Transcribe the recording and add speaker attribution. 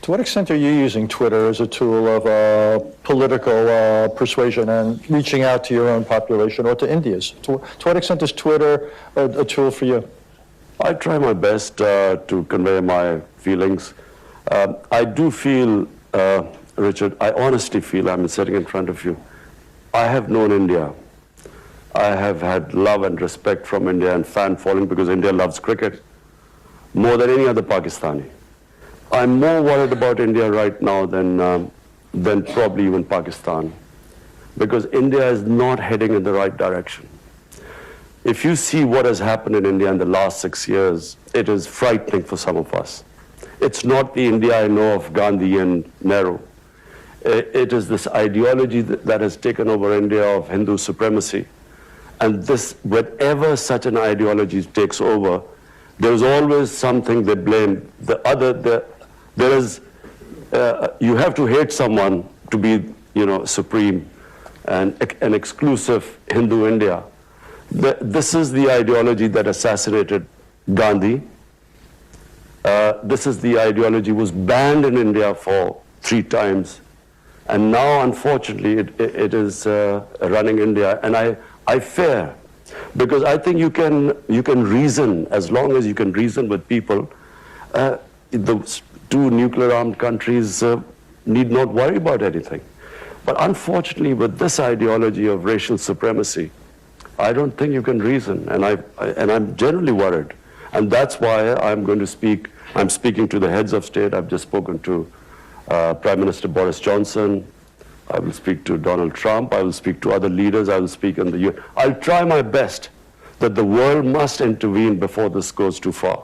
Speaker 1: To what extent are you using Twitter as a tool of political persuasion and reaching out to your own population or to India's? To what extent is Twitter a tool for you?
Speaker 2: I try my best to convey my feelings. I do feel, Richard, I honestly feel, I'm sitting in front of you, I have known India. I have had love and respect from India and fan following because India loves cricket more than any other Pakistani. I'm more worried about India right now than probably even Pakistan, because India is not heading in the right direction. If you see what has happened in India in the last 6 years, it is frightening for some of us. It's not the India I know of Gandhi and Nehru. It is this ideology that has taken over India of Hindu supremacy. And this, whenever such an ideology takes over, there is always something they blame. You have to hate someone to be, supreme and an exclusive Hindu India. This is the ideology that assassinated Gandhi. This is the ideology was banned in India for 3 times. And now, unfortunately, it is running India. And I fear, because I think you can reason, as long as you can reason with people, the 2 nuclear-armed countries need not worry about anything. But unfortunately, with this ideology of racial supremacy, I don't think you can reason, and I'm generally worried. And that's why I'm speaking to the heads of state. I've just spoken to Prime Minister Boris Johnson. I will speak to Donald Trump. I will speak to other leaders. I will speak in the UN. I'll try my best that the world must intervene before this goes too far.